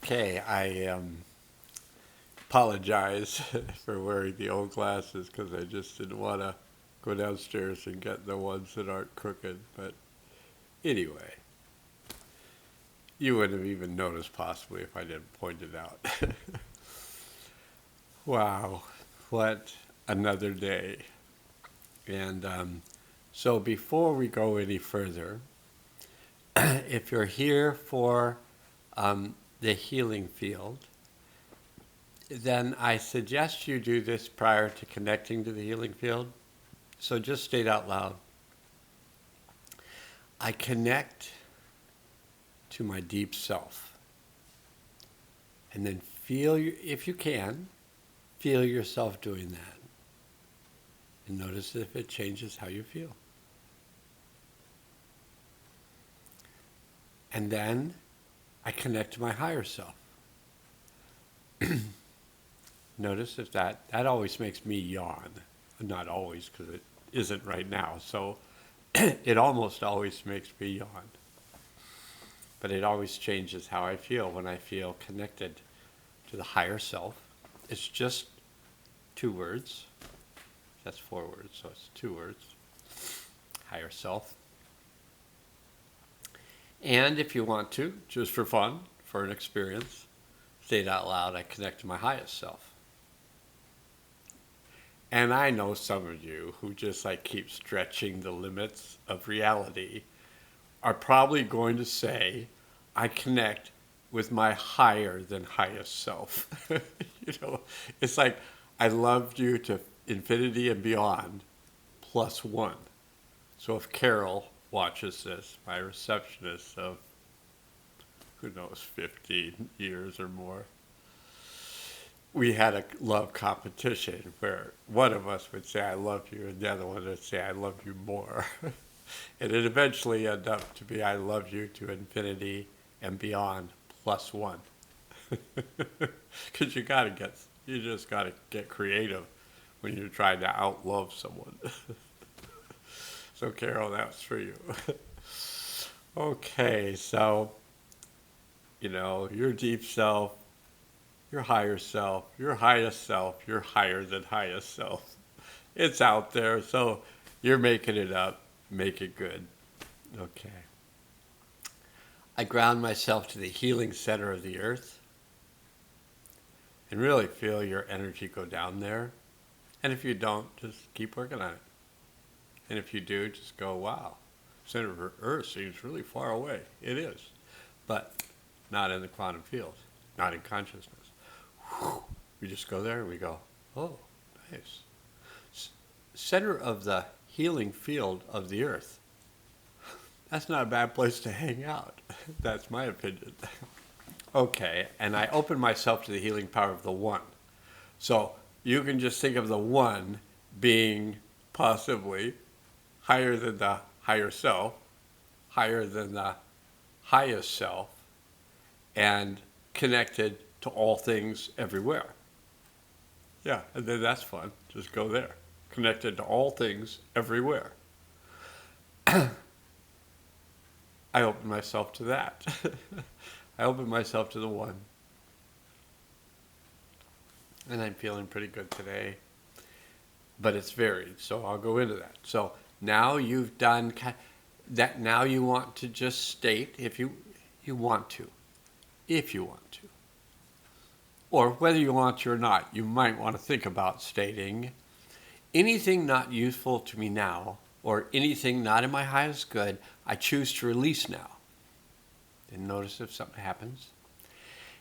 Okay, I apologize for wearing the old glasses because I just didn't want to go downstairs and get the ones that aren't crooked. But anyway, you wouldn't have even noticed possibly if I didn't point it out. Wow, what another day. And so before we go any further, if you're here for the healing field, then I suggest you do this prior to connecting to the healing field. So just state out loud, I connect to my deep self. And then feel, if you can, feel yourself doing that. And notice if it changes how you feel. And then I connect to my higher self. Notice if that always makes me yawn. Not always, because it isn't right now. So it almost always makes me yawn. But it always changes how I feel when I feel connected to the higher self. It's just 2 words. That's 4 words, so it's 2 words. Higher self. And if you want to, just for fun, for an experience, say it out loud, I connect to my highest self. And I know some of you who just keep stretching the limits of reality are probably going to say, I connect with my higher than highest self. It's like, I loved you to infinity and beyond, +1. So if Carol watches this, my receptionist of, who knows, 15 years or more, we had a love competition where one of us would say, I love you, and the other one would say, I love you more. And it eventually ended up to be, I love you to infinity and beyond, +1. Because you just got to get creative when you're trying to outlove someone. So Carol, that's for you. Okay, so, your deep self, your higher self, your highest self, your higher than highest self. It's out there, so you're making it up. Make it good. Okay. I ground myself to the healing center of the earth and really feel your energy go down there. And if you don't, just keep working on it. And if you do, just go, wow, center of earth seems really far away. It is, but not in the quantum field, not in consciousness. We just go there and we go, oh, nice. Center of the healing field of the earth. That's not a bad place to hang out. That's my opinion. Okay, and I open myself to the healing power of the one. So you can just think of the one being possibly higher than the higher self, higher than the highest self, and connected to all things everywhere. Yeah, and then that's fun. Just go there. Connected to all things everywhere. I open myself to that. I open myself to the one. And I'm feeling pretty good today. But it's varied, so I'll go into that. So now you've done that. Now you want to just state, if you want to. If you want to. Or whether you want to or not, you might want to think about stating, anything not useful to me now, or anything not in my highest good, I choose to release now. And notice if something happens.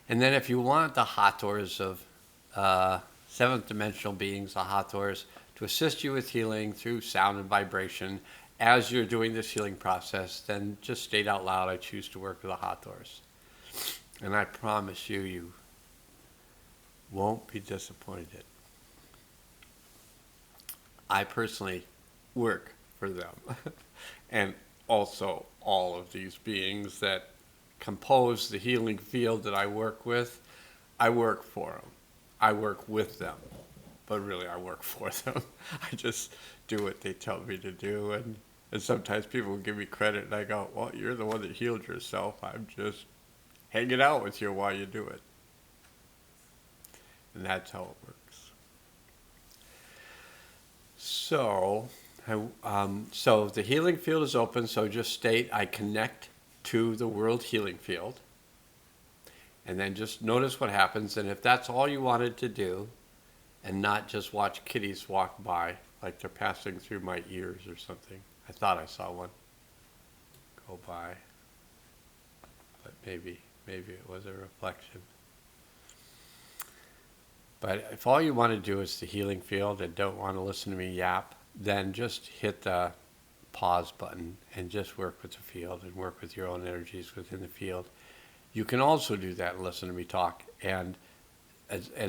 And then if you want the Hathors of 7th dimensional beings, the Hathors, to assist you with healing through sound and vibration as you're doing this healing process, then just state out loud, I choose to work with the Hathors. And I promise you, you won't be disappointed. I personally work for them. And also all of these beings that compose the healing field that I work with, I work for them. I work with them. But really I work for them. I just do what they tell me to do. And sometimes people give me credit and I go, well, you're the one that healed yourself. I'm just hanging out with you while you do it. And that's how it works. So, so the healing field is open, so just state, I connect to the world healing field. And then just notice what happens. And if that's all you wanted to do, and not just watch kitties walk by, like they're passing through my ears or something. I thought I saw one go by, but maybe it was a reflection. But if all you want to do is the healing field and don't want to listen to me yap, then just hit the pause button and just work with the field and work with your own energies within the field. You can also do that and listen to me talk, and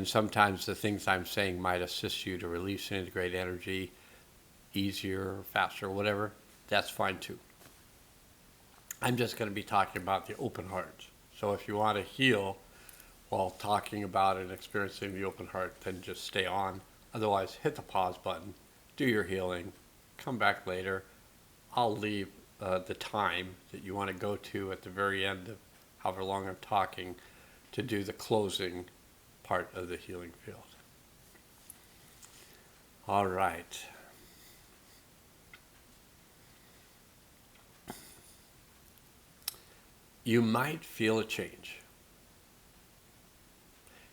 sometimes the things I'm saying might assist you to release and integrate energy easier, faster, whatever. That's fine too. I'm just going to be talking about the open heart. So if you want to heal while talking about and experiencing the open heart, then just stay on. Otherwise, hit the pause button, do your healing, come back later. I'll leave the time that you want to go to at the very end of however long I'm talking to do the closing part of the healing field. All right. You might feel a change.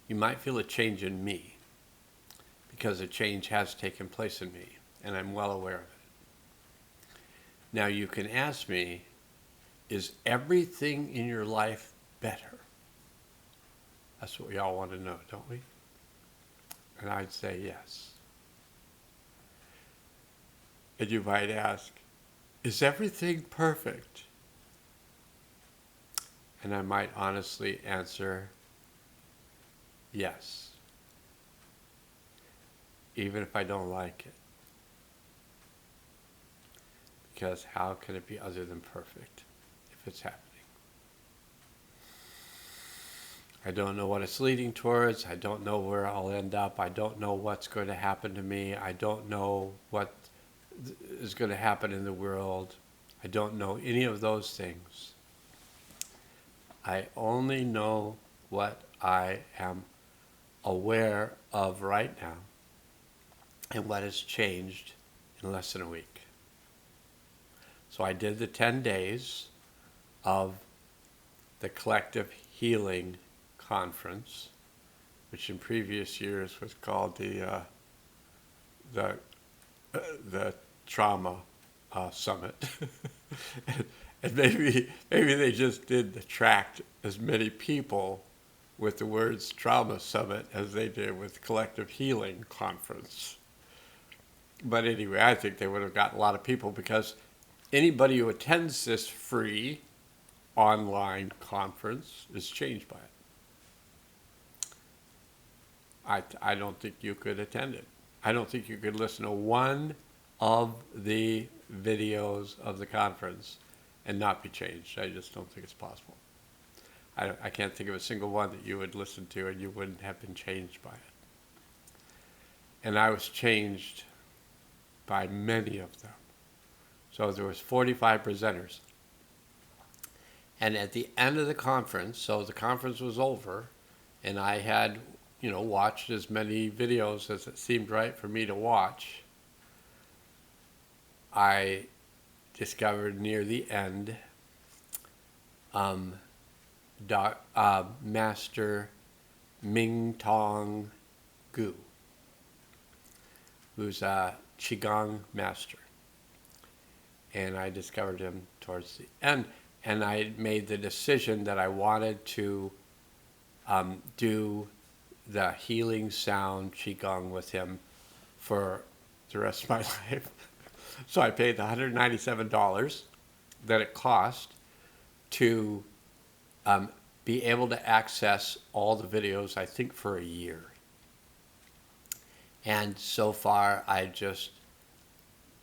You might feel a change in me because a change has taken place in me, and I'm well aware of it. Now you can ask me, is everything in your life better? That's what we all want to know, don't we? And I'd say yes. And you might ask, is everything perfect? And I might honestly answer, yes. Even if I don't like it. Because how can it be other than perfect if it's happening? I don't know what it's leading towards. I don't know where I'll end up. I don't know what's going to happen to me. I don't know what is going to happen in the world. I don't know any of those things. I only know what I am aware of right now and what has changed in less than a week. So I did the 10 days of the Collective Healing Conference, which in previous years was called the Trauma Summit. And maybe they just didn't attract as many people with the words Trauma Summit as they did with Collective Healing Conference. But anyway, I think they would have gotten a lot of people because anybody who attends this free online conference is changed by it. I don't think you could attend it. I don't think you could listen to one of the videos of the conference and not be changed. I just don't think it's possible. I can't think of a single one that you would listen to and you wouldn't have been changed by it. And I was changed by many of them. So there was 45 presenters. And at the end of the conference, so the conference was over, and I had, watched as many videos as it seemed right for me to watch. I discovered near the end Master Ming Tong Gu, who's a Qigong master. And I discovered him towards the end. And I made the decision that I wanted to do the healing sound Qigong with him for the rest of my life. So I paid the $197 that it cost to be able to access all the videos, I think, for a year. And so far, I just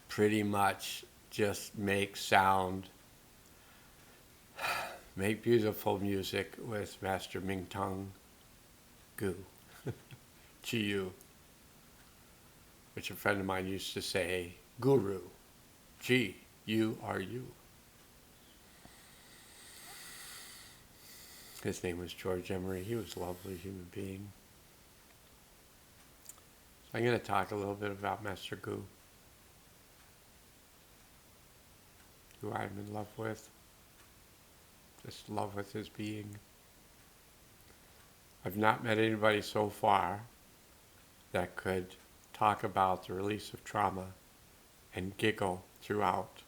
pretty much just make sound, make beautiful music with Master Ming Tong Gu, Chi-Yu, which a friend of mine used to say, Guru, G-U-R-U. His name was George Emery. He was a lovely human being. So I'm going to talk a little bit about Master Gu, who I'm in love with. Just love with his being. I've not met anybody so far that could talk about the release of trauma and giggle throughout,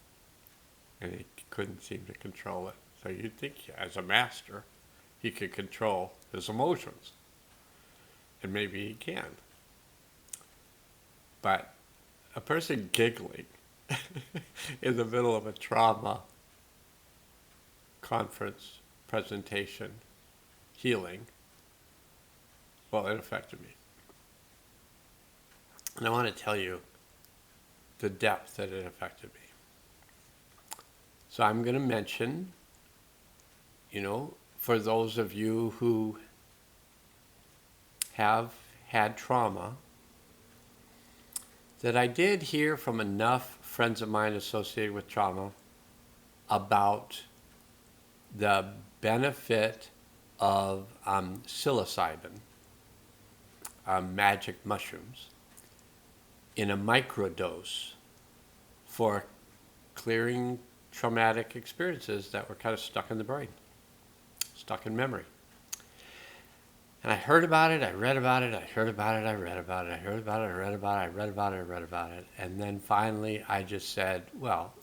and he couldn't seem to control it. So you'd think, as a master, he could control his emotions, and maybe he can. But a person giggling in the middle of a trauma conference, presentation, healing, well, it affected me. And I want to tell you the depth that it affected me. So I'm going to mention, for those of you who have had trauma, that I did hear from enough friends of mine associated with trauma about the benefit of psilocybin, magic mushrooms, in a microdose for clearing traumatic experiences that were kind of stuck in the brain, stuck in memory. And I heard about it, I read about it, I heard about it, I read about it, I heard about it, I read about it, I read about it, I read about it. And then finally I just said, well,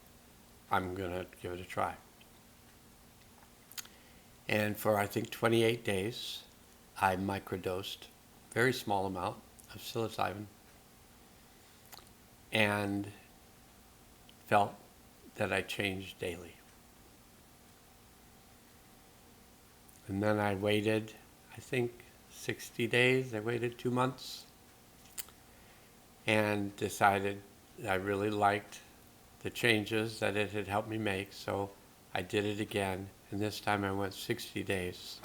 I'm going to give it a try. And for, I think, 28 days, I microdosed a very small amount of psilocybin and felt that I changed daily. And then I waited, I think, 60 days. I waited 2 months and decided I really liked the changes that it had helped me make, so I did it again, and this time I went 60 days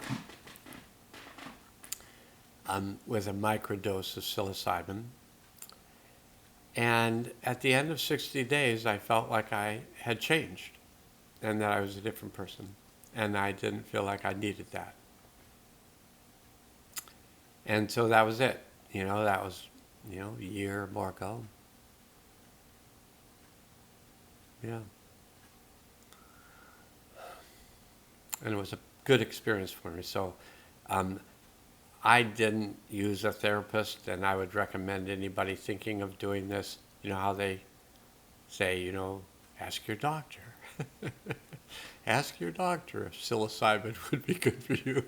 with a microdose of psilocybin. And at the end of 60 days, I felt like I had changed and that I was a different person, and I didn't feel like I needed that. And so that was it. That was, a year or more ago. Yeah. And it was a good experience for me. So I didn't use a therapist, and I would recommend anybody thinking of doing this, how they say, ask your doctor. Ask your doctor if psilocybin would be good for you.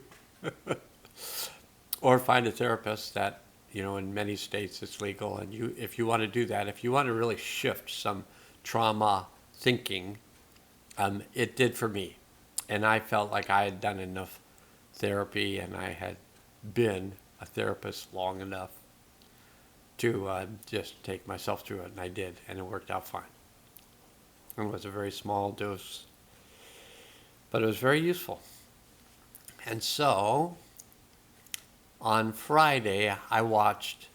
Or find a therapist that, in many states it's legal, and if you want to do that, if you want to really shift some trauma thinking, it did for me. And I felt like I had done enough therapy, and I had been a therapist long enough to just take myself through it, and I did, and it worked out fine. It was a very small dose, but it was very useful. And so on Friday, I watched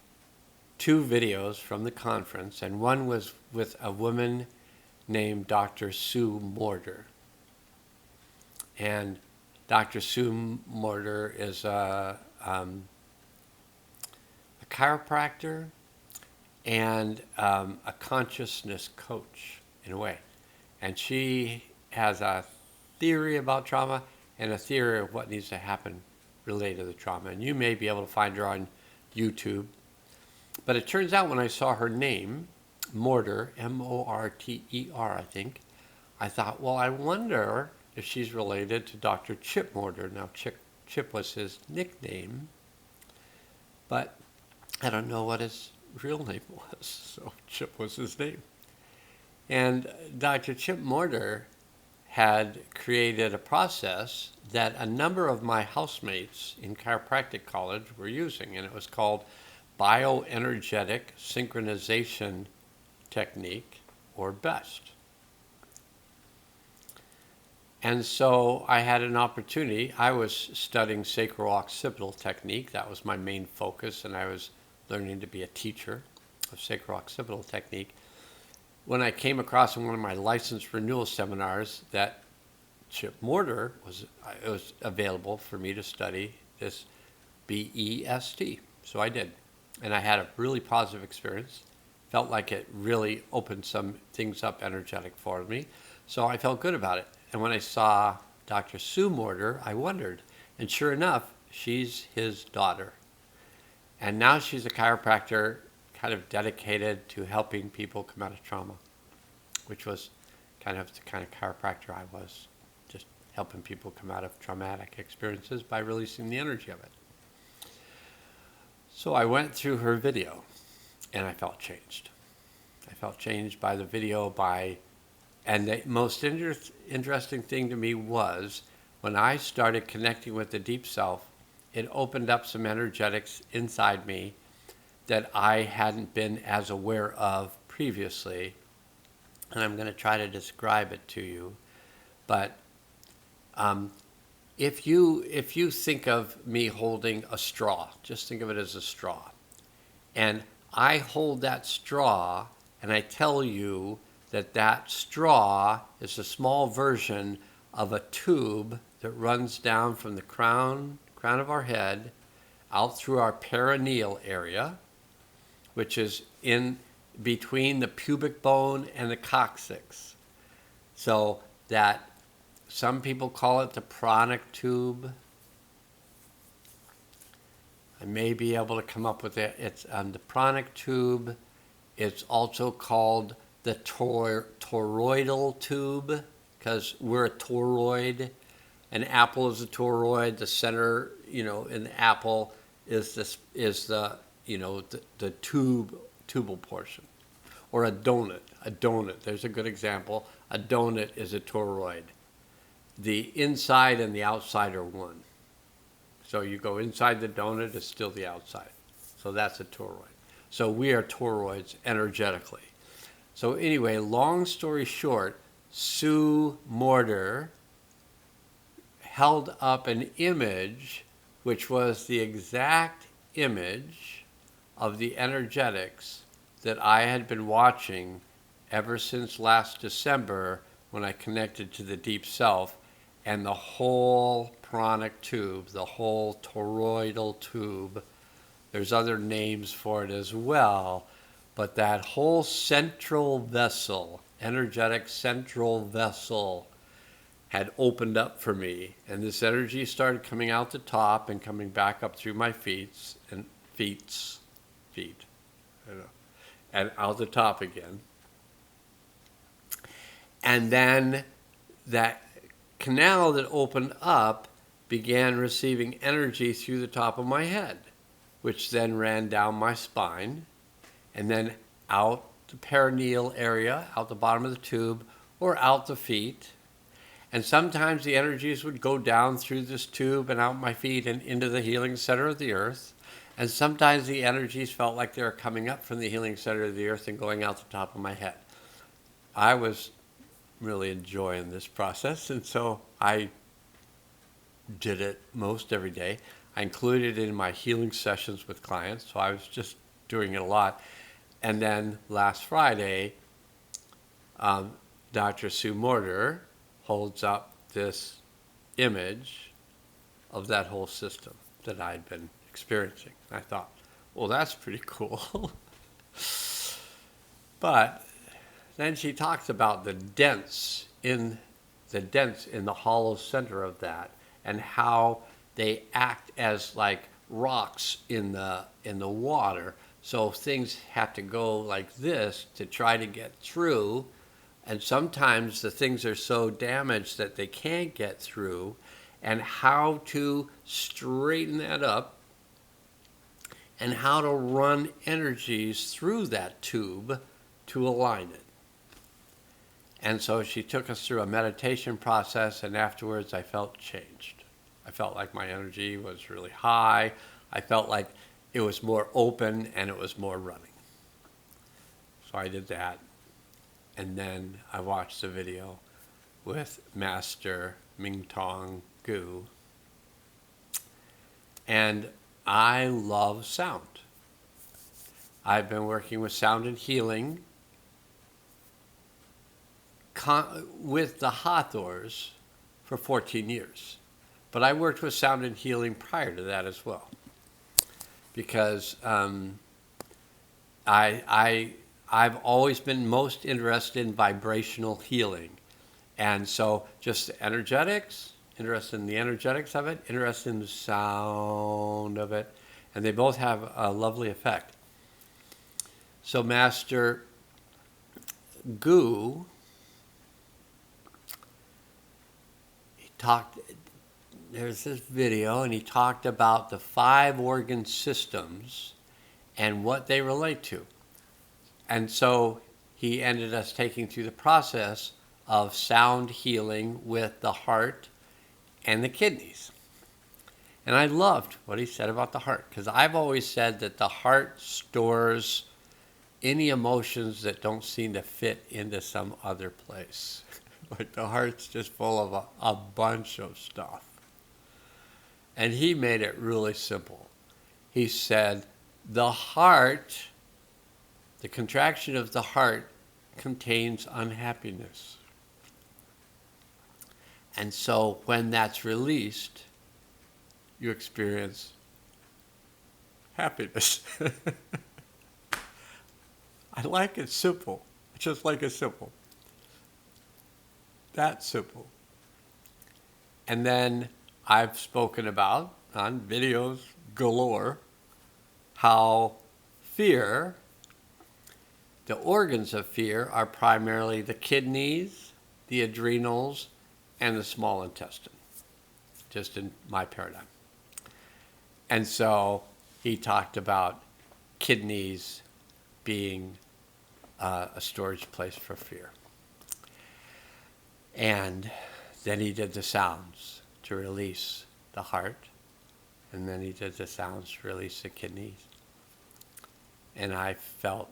2 videos from the conference, and one was with a woman named Dr. Sue Morter. And Dr. Sue Morter is a chiropractor and a consciousness coach, in a way. And she has a theory about trauma and a theory of what needs to happen related to the trauma. And you may be able to find her on YouTube. But it turns out when I saw her name, Morter, M-O-R-T-E-R, I think, I thought, well, I wonder if she's related to Dr. Chip Morter. Now, Chip was his nickname, but I don't know what his real name was, so Chip was his name. And Dr. Chip Morter had created a process that a number of my housemates in chiropractic college were using, and it was called bioenergetic synchronization technique, or BEST. And so I had an opportunity. I was studying sacro-occipital technique. That was my main focus, and I was learning to be a teacher of sacro-occipital technique. When I came across in one of my license renewal seminars that chip mortar it was available for me to study this BEST. So I did. And I had a really positive experience. Felt like it really opened some things up energetic for me. So I felt good about it. And when I saw Dr. Sue Mortar, I wondered. And sure enough, she's his daughter. And now she's a chiropractor kind of dedicated to helping people come out of trauma, which was kind of the kind of chiropractor I was, just helping people come out of traumatic experiences by releasing the energy of it. So I went through her video, and I felt changed. I felt changed by the video, and the most interesting thing to me was when I started connecting with the deep self, it opened up some energetics inside me that I hadn't been as aware of previously. And I'm going to try to describe it to you. But if you think of me holding a straw, just think of it as a straw. And I hold that straw and I tell you that that straw is a small version of a tube that runs down from the crown of our head out through our perineal area, which is in between the pubic bone and the coccyx. So that some people call it the pranic tube. I may be able to come up with it. It's the pranic tube. It's also called the toroidal tube because we're a toroid. An apple is a toroid. The center, in the apple is the tubal portion. Or a donut. A donut, there's a good example. A donut is a toroid. The inside and the outside are one. So you go inside the donut, it's still the outside. So that's a toroid. So we are toroids energetically. So anyway, long story short, Sue Mortar held up an image which was the exact image of the energetics that I had been watching ever since last December when I connected to the deep self, and the whole pranic tube, the whole toroidal tube, there's other names for it as well, but that whole central vessel, energetic central vessel, had opened up for me, and this energy started coming out the top and coming back up through my feet, and out the top again. And then that canal that opened up began receiving energy through the top of my head, which then ran down my spine and then out the perineal area, out the bottom of the tube, or out the feet. And sometimes the energies would go down through this tube and out my feet and into the healing center of the earth. And sometimes the energies felt like they were coming up from the healing center of the earth and going out the top of my head. I was really enjoying this process, and so I did it most every day. I included it in my healing sessions with clients, so I was just doing it a lot. And then last Friday, Dr. Sue Mortar holds up this image of that whole system that I'd been experiencing. I thought, well, that's pretty cool. But then she talks about the dents in the hollow center of that, and how they act as like rocks in the water. So things have to go like this to try to get through. And sometimes the things are so damaged that they can't get through, and how to straighten that up and how to run energies through that tube to align it. And so she took us through a meditation process, and afterwards I felt changed. I felt like my energy was really high. I felt like it was more open and it was more running. So I did that. And then I watched the video with Master Ming Tong Gu. And I love sound. I've been working with Sound and Healing with the Hathors for 14 years. But I worked with Sound and Healing prior to that as well, because I've always been most interested in vibrational healing. And so just energetics, interested in the energetics of it, interested in the sound of it, and they both have a lovely effect. So Master Gu, he talked, there's this video, and he talked about the 5 organ systems and what they relate to. And so he ended us taking through the process of sound healing with the heart and the kidneys. And I loved what he said about the heart, because I've always said that the heart stores any emotions that don't seem to fit into some other place. Like the heart's just full of a bunch of stuff. And he made it really simple. He said, the heart, the contraction of the heart contains unhappiness. And so when that's released, you experience happiness. I like it simple. I just like it simple. That simple. And then I've spoken about on videos galore how fear, the organs of fear are primarily the kidneys, the adrenals, and the small intestine, just in my paradigm. And so he talked about kidneys being a storage place for fear. And then he did the sounds to release the heart. And then he did the sounds to release the kidneys. And I felt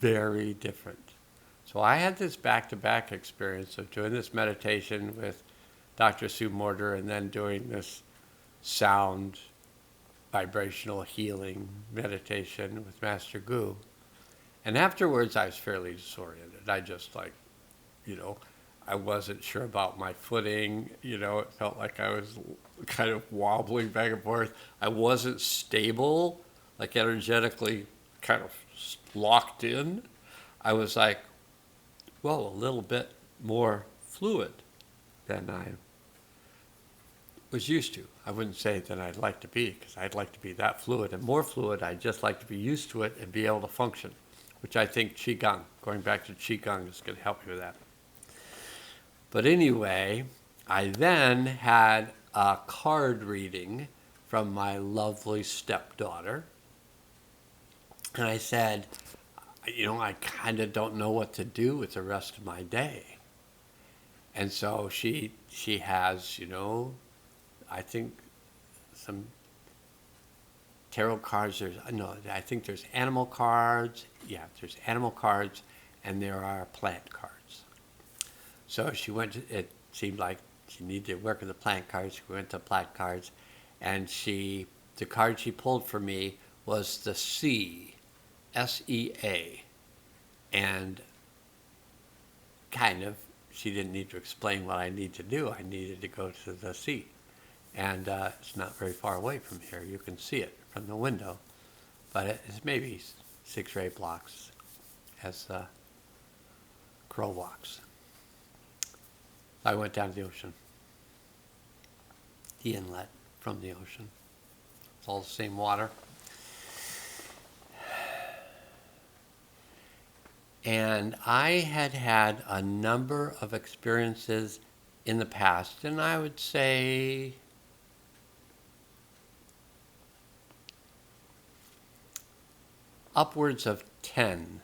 very different. So I had this back-to-back experience of doing this meditation with Dr. Sue Morter and then doing this sound vibrational healing meditation with Master Gu. And afterwards, I was fairly disoriented. I just I wasn't sure about my footing. It felt like I was kind of wobbling back and forth. I wasn't stable, like energetically kind of locked in. I was like, well, a little bit more fluid than I was used to. I wouldn't say that I'd like to be, because I'd like to be that fluid and more fluid. I'd just like to be used to it and be able to function, which I think Qigong, going back to Qigong, is going to help me with that. But anyway, I then had a card reading from my lovely stepdaughter. And I said, I kind of don't know what to do with the rest of my day. And so she has, I think some tarot cards. I think there's animal cards. Yeah, there's animal cards, and there are plant cards. So it seemed like she needed to work with the plant cards. We went to plant cards, and the card she pulled for me was the Sea, S-E-A. And kind of, she didn't need to explain what I need to do. I needed to go to the sea. And it's not very far away from here. You can see it from the window. But it's maybe 6 or 8 blocks as the crow walks. I went down to the ocean, the inlet from the ocean. It's all the same water. And I had a number of experiences in the past, and I would say upwards of 10,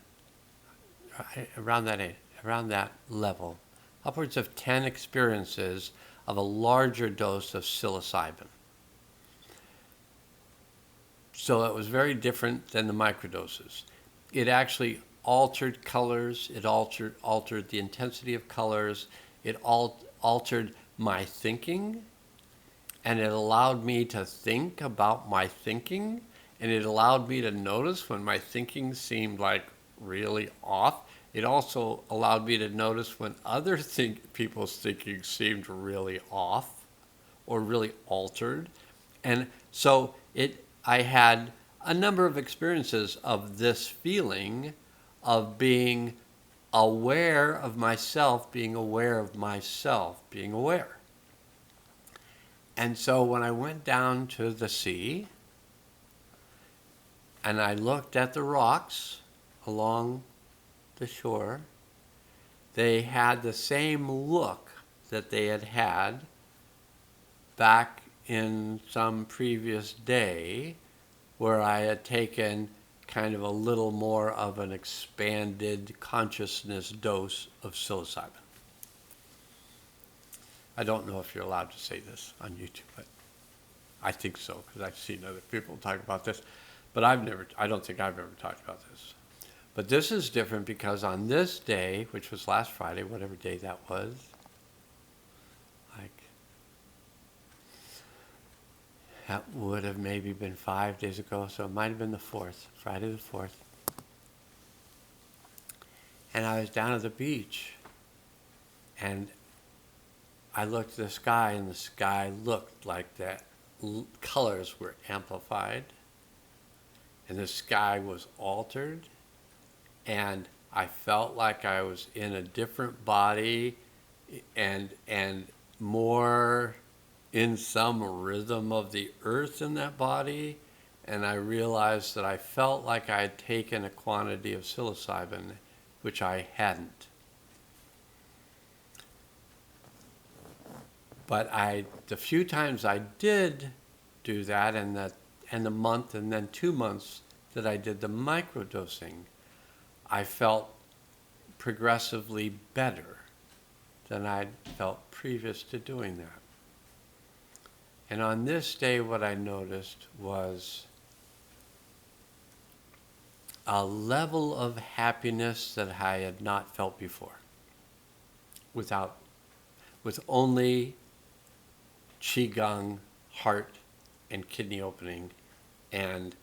around that level, upwards of 10 experiences of a larger dose of psilocybin. So it was very different than the microdoses. It actually altered colors, it altered the intensity of colors, it altered my thinking, and it allowed me to think about my thinking, and it allowed me to notice when my thinking seemed like really off, it also allowed me to notice when other people's thinking seemed really off or really altered. And so I had a number of experiences of this feeling of being aware of myself, being aware of myself, being aware. And so when I went down to the sea and I looked at the rocks along the shore, they had the same look that they had had back in some previous day where I had taken kind of a little more of an expanded consciousness dose of psilocybin. I don't know if you're allowed to say this on YouTube, but I think so because I've seen other people talk about this. But I don't think I've ever talked about this. But this is different because on this day, which was last Friday, whatever day that was, that would have maybe been 5 days ago, so it might have been the 4th, Friday the 4th. And I was down at the beach, and I looked at the sky, and the sky looked like the colors were amplified, and the sky was altered, and I felt like I was in a different body and more in some rhythm of the earth in that body, and I realized that I felt like I had taken a quantity of psilocybin, which I hadn't. But the few times I did do that, and the month and then 2 months that I did the microdosing, I felt progressively better than I'd felt previous to doing that. And on this day, what I noticed was a level of happiness that I had not felt before, with only Qigong, heart and kidney opening, and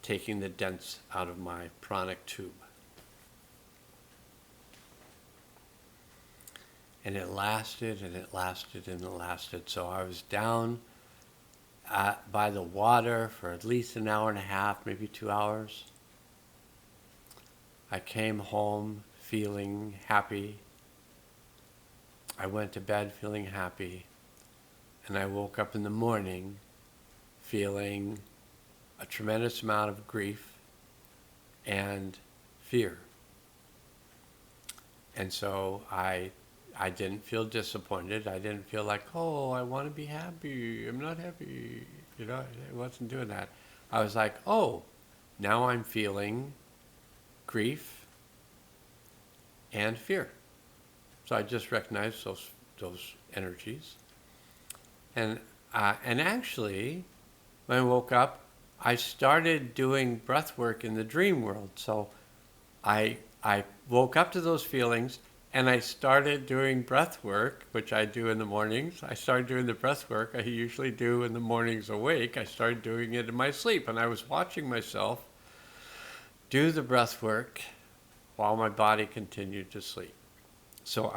taking the dents out of my pranic tube. And it lasted, and it lasted, and it lasted. So I was down by the water for at least an hour and a half, maybe 2 hours. I came home feeling happy. I went to bed feeling happy. And I woke up in the morning feeling a tremendous amount of grief and fear. And so I didn't feel disappointed. I didn't feel like, oh, I want to be happy. I'm not happy. I wasn't doing that. I was like, oh, now I'm feeling grief and fear. So I just recognized those energies. And actually, when I woke up, I started doing breath work in the dream world. So I woke up to those feelings, and I started doing breath work, which I do in the mornings. I started doing the breath work I usually do in the mornings awake. I started doing it in my sleep, and I was watching myself do the breath work while my body continued to sleep. So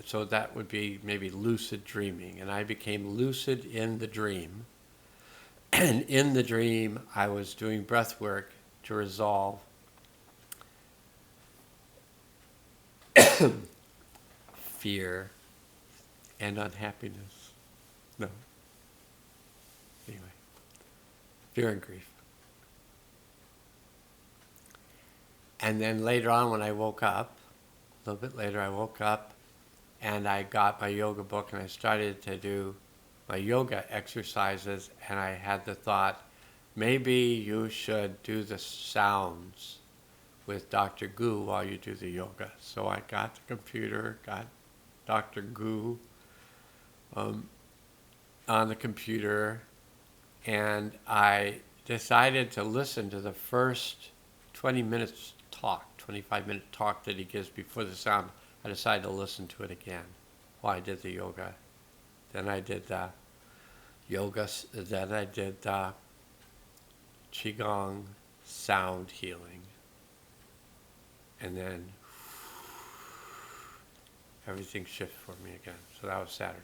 so that would be maybe lucid dreaming, and I became lucid in the dream. And in the dream, I was doing breath work to resolve fear and unhappiness. No. Anyway, fear and grief. And then later on when I woke up, a little bit later I woke up and I got my yoga book and I started to do my yoga exercises, and I had the thought, maybe you should do the sounds with Dr. Gu while you do the yoga. So I got the computer, got Dr. Gu on the computer, and I decided to listen to the first 20 minutes talk, 25-minute talk that he gives before the sound. I decided to listen to it again while I did the yoga. Then I did the yoga, then I did the Qigong sound healing. And then everything shifted for me again. So that was Saturday.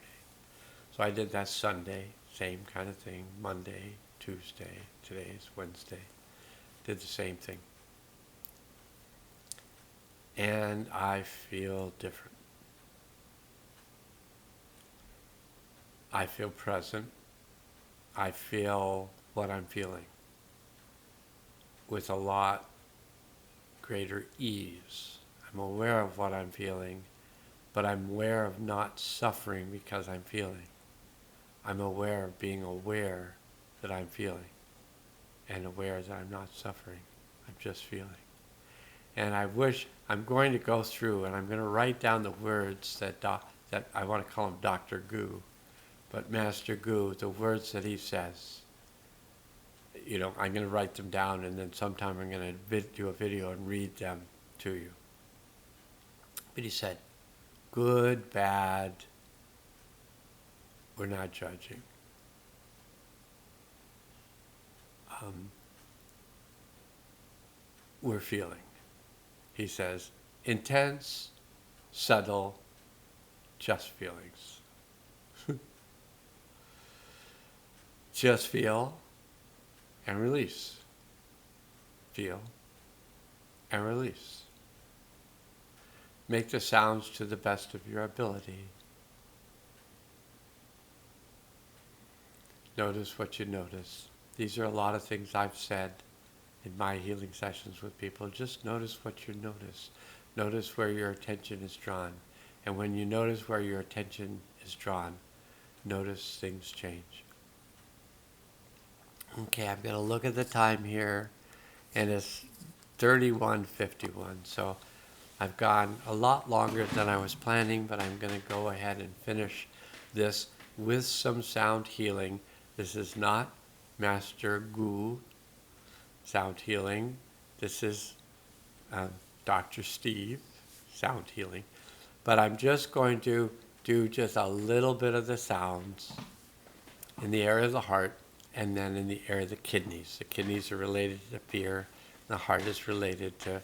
So I did that Sunday, same kind of thing, Monday, Tuesday, today's Wednesday. Did the same thing. And I feel different. I feel present. I feel what I'm feeling with a lot greater ease. I'm aware of what I'm feeling, but I'm aware of not suffering because I'm feeling. I'm aware of being aware that I'm feeling and aware that I'm not suffering. I'm just feeling. And I wish, I'm going to go through and I'm going to write down the words that I want to call him Dr. Gu, but Master Gu, the words that he says. You know, I'm going to write them down, and then sometime I'm going to do a video and read them to you. But he said, good, bad, we're not judging. We're feeling. He says, intense, subtle, just feelings. Just feel and release. Feel and release. Make the sounds to the best of your ability. Notice what you notice. These are a lot of things I've said in my healing sessions with people. Just notice what you notice. Notice where your attention is drawn. And when you notice where your attention is drawn, notice things change. Okay, I'm going to look at the time here, and it's 31:51. So I've gone a lot longer than I was planning, but I'm going to go ahead and finish this with some sound healing. This is not Master Gu sound healing. This is Dr. Steve sound healing. But I'm just going to do just a little bit of the sounds in the area of the heart and then in the area of the kidneys. The kidneys are related to fear. The heart is related to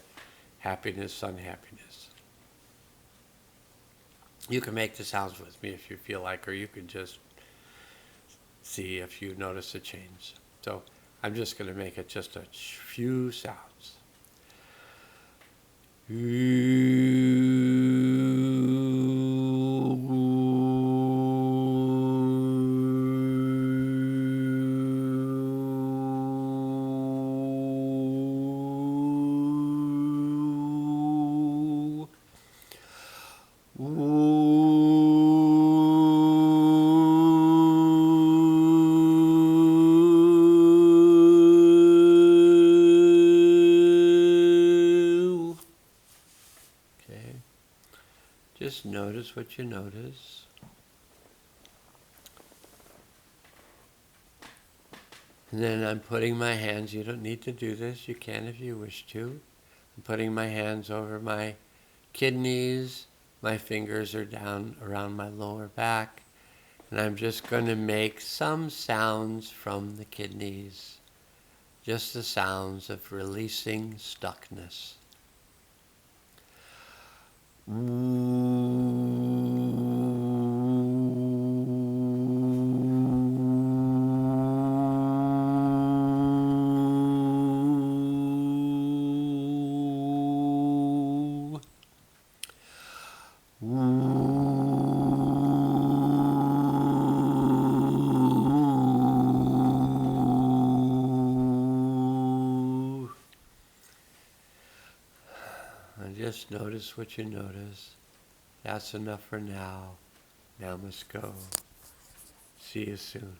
happiness, unhappiness. You can make the sounds with me if you feel like, or you can just see if you notice a change. So I'm just going to make it just a few sounds. Just notice what you notice. And then I'm putting my hands, you don't need to do this, you can if you wish to. I'm putting my hands over my kidneys, my fingers are down around my lower back, and I'm just going to make some sounds from the kidneys, just the sounds of releasing stuckness. Just notice what you notice. That's enough for now. Now must go. See you soon.